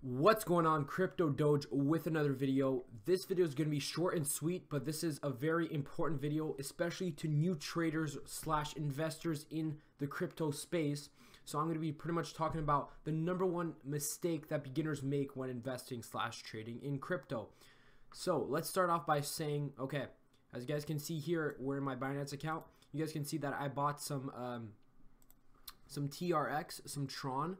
What's going on, Crypto Doge, with another video. This video is going to be short and sweet, but this is a very important video, especially to new traders slash investors in the crypto space. So I'm going to be pretty much talking about the #1 mistake that beginners make when investing slash trading in crypto. So let's start off by saying, okay, as you guys can see here, we're in my Binance account. You guys can see that I bought some TRX, some Tron.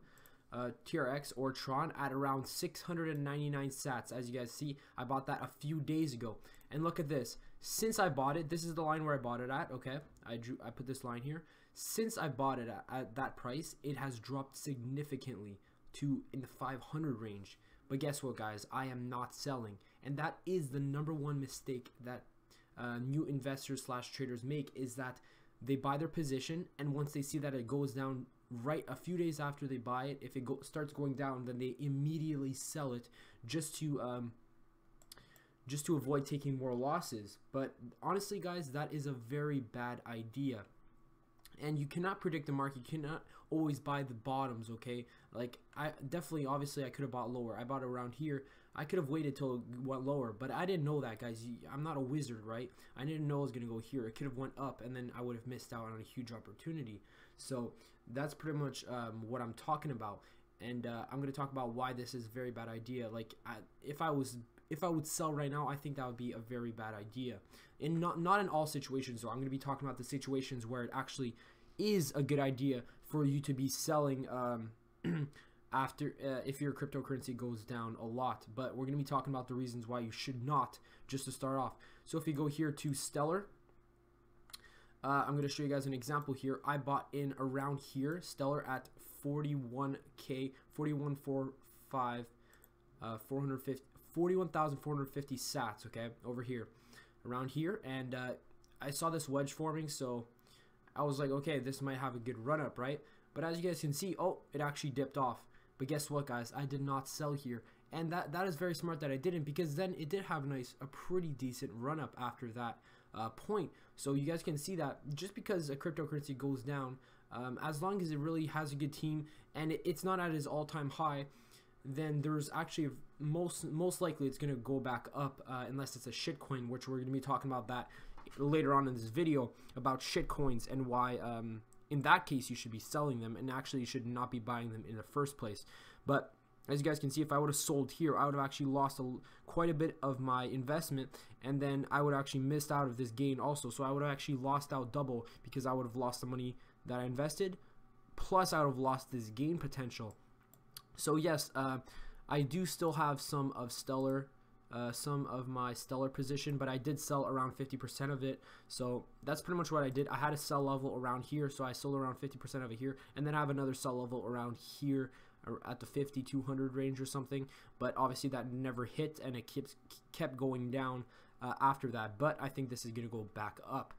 TRX or Tron at around 699 sats. As you guys see, I bought that a few days ago, and look at this. Since I bought it, this is the line where I bought it at. Okay, I put this line here. Since I bought it at that price, it has dropped significantly to in the 500 range. But guess what, guys? I am not selling, and that is the #1 mistake that new investors slash traders make, is that they buy their position, and once they see that it goes down right a few days after they buy it, if it starts going down, then they immediately sell it just to avoid taking more losses. But honestly, guys, that is a very bad idea. And you cannot predict the market. You cannot always buy the bottoms, okay? Like, obviously I could have bought lower. I bought around here. I could have waited till it went lower, but I didn't know that, guys. I'm not a wizard, right? I didn't know it was going to go here. It could have went up, and then I would have missed out on a huge opportunity. So that's pretty much what I'm talking about. And I'm going to talk about why this is a very bad idea. Like, if I would sell right now, I think that would be a very bad idea. And not in all situations, though. I'm going to be talking about the situations where it actually is a good idea for you to be selling after if your cryptocurrency goes down a lot. But we're going to be talking about the reasons why you should not, just to start off. So if you go here to Stellar, I'm going to show you guys an example here. I bought in around here, Stellar, at 41K, 41,450 sats, okay, over here, around here. And I saw this wedge forming, so I was like, okay, this might have a good run up, right? But as you guys can see, oh, it actually dipped off. But guess what, guys? I did not sell here. And that is very smart that I didn't, because then it did have a pretty decent run up after that point. So you guys can see that just because a cryptocurrency goes down, as long as it really has a good team and it's not at its all-time high, then there's actually most likely it's going to go back up, unless it's a shitcoin, which we're going to be talking about that later on in this video, about shitcoins and why in that case you should be selling them, and actually you should not be buying them in the first place. But as you guys can see, if I would have sold here, I would have actually lost quite a bit of my investment, and then I would have actually missed out of this gain also. So I would have actually lost out double, because I would have lost the money that I invested, plus I would have lost this gain potential. So yes, I do still have some of Stellar, some of my Stellar position, but I did sell around 50% of it. So that's pretty much what I did. I had a sell level around here, so I sold around 50% of it here, and then I have another sell level around here at the 50-200 range or something. But obviously that never hit, and it kept going down after that. But I think this is going to go back up,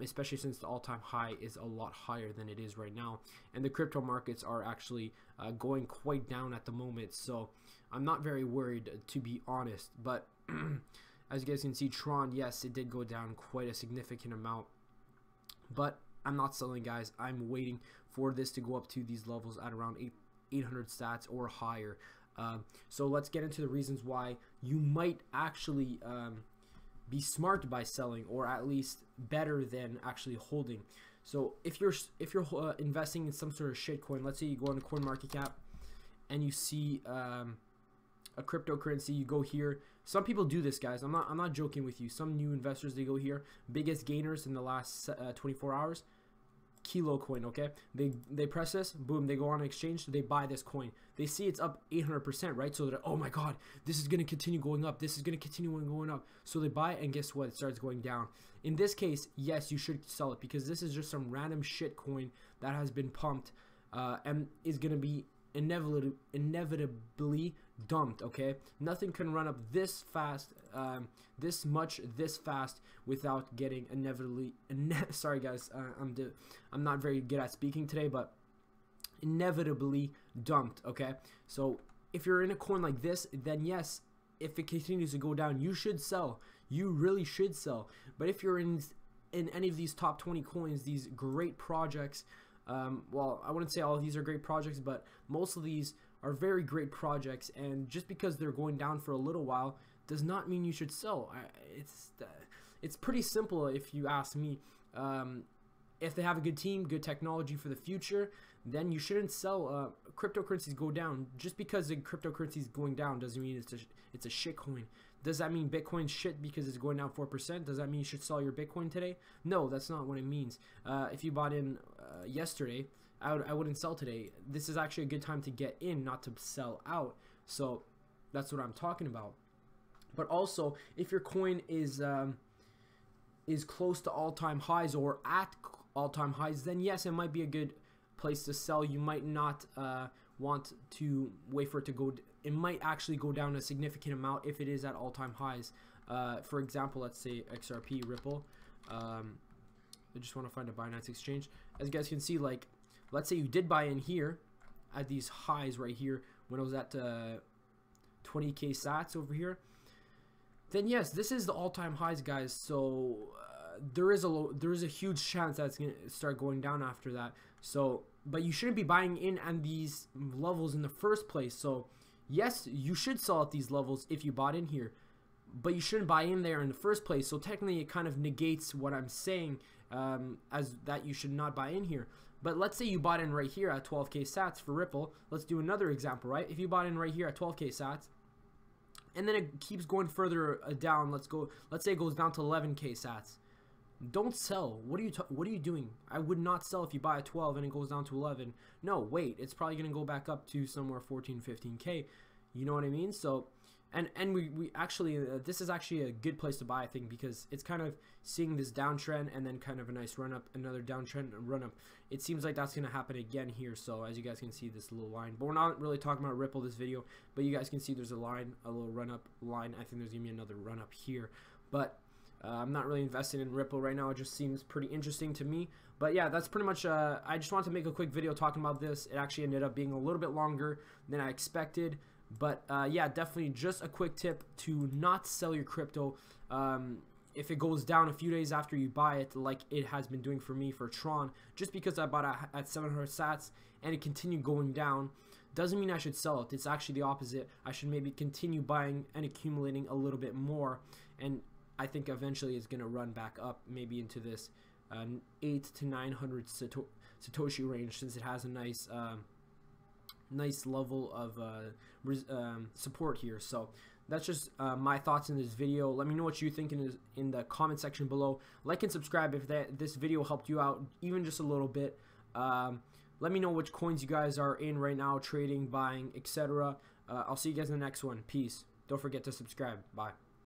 especially since the all-time high is a lot higher than it is right now, and the crypto markets are actually going quite down at the moment. So I'm not very worried, to be honest. But as you guys can see, Tron, yes, it did go down quite a significant amount, but I'm not selling, guys. I'm waiting for this to go up to these levels at around 800 stats or higher. So let's get into the reasons why you might actually be smart by selling, or at least better than actually holding. So if you're investing in some sort of shitcoin, let's say you go on CoinMarketCap and you see a cryptocurrency, you go here. Some people do this, guys. I'm not joking with you. Some new investors, they go here. Biggest gainers in the last 24 hours. Kilo coin, okay? They press this, boom, they go on an exchange, they buy this coin. They see it's up 800%, right? So they're, oh my god, this is going to continue going up. This is going to continue going up. So they buy it, and guess what? It starts going down. In this case, yes, you should sell it, because this is just some random shit coin that has been pumped and is going to be inevitably dumped, okay? Nothing can run up this fast, this fast without getting sorry guys, I'm not very good at speaking today, but inevitably dumped, okay? So if you're in a coin like this, then yes, if it continues to go down, you should sell. You really should sell. But if you're in any of these top 20 coins, these great projects, well, I wouldn't say all of these are great projects, but most of these are very great projects, and just because they're going down for a little while does not mean you should sell. It's pretty simple if you ask me. If they have a good team, good technology for the future, then you shouldn't sell. Cryptocurrencies go down. Just because the cryptocurrency is going down doesn't mean it's a shit coin. Does that mean Bitcoin's shit because it's going down 4%? Does that mean you should sell your Bitcoin today? No, that's not what it means. If you bought in yesterday, I wouldn't sell today. This is actually a good time to get in, not to sell out. So that's what I'm talking about. But also, if your coin is close to all-time highs or at all-time highs, then yes, it might be a good place to sell. You might not want to wait for it to go. It might actually go down a significant amount if it is at all-time highs. For example, let's say XRP, Ripple. I just want to find a Binance exchange. As you guys can see, like, let's say you did buy in here at these highs right here when it was at 20k sats over here. Then yes, this is the all-time highs, guys. So there is a huge chance that it's gonna start going down after that. So, but you shouldn't be buying in at these levels in the first place. So yes, you should sell at these levels if you bought in here, but you shouldn't buy in there in the first place. So technically, it kind of negates what I'm saying, as that you should not buy in here. But let's say you bought in right here at 12k sats for Ripple. Let's do another example, right? If you bought in right here at 12k sats, and then it keeps going further down. Let's say it goes down to 11k sats. Don't sell. What are you doing? I would not sell if you buy at 12 and it goes down to 11. No, wait. It's probably going to go back up to somewhere 14, 15k. You know what I mean? So, and we actually this is actually a good place to buy, I think, because it's kind of seeing this downtrend and then kind of a nice run up, another downtrend, run up. It seems like that's going to happen again here. So as you guys can see, this little line, but we're not really talking about Ripple this video, but you guys can see there's a line, a little run up line. I think there's going to be another run up here, but I'm not really invested in Ripple right now. It just seems pretty interesting to me. But yeah, that's pretty much, I just wanted to make a quick video talking about this. It actually ended up being a little bit longer than I expected. But yeah, definitely just a quick tip to not sell your crypto. If it goes down a few days after you buy it, like it has been doing for me for Tron, just because I bought it at 700 sats and it continued going down, doesn't mean I should sell it. It's actually the opposite. I should maybe continue buying and accumulating a little bit more, and I think eventually it's going to run back up maybe into this 8 to 900 Satoshi range, since it has a nice nice level of support here. So that's just my thoughts in this video. Let me know what you think in the comment section below. Like and subscribe if this video helped you out even just a little bit. Let me know which coins you guys are in right now, trading, buying, etc. I'll see you guys in the next one. Peace. Don't forget to subscribe. Bye.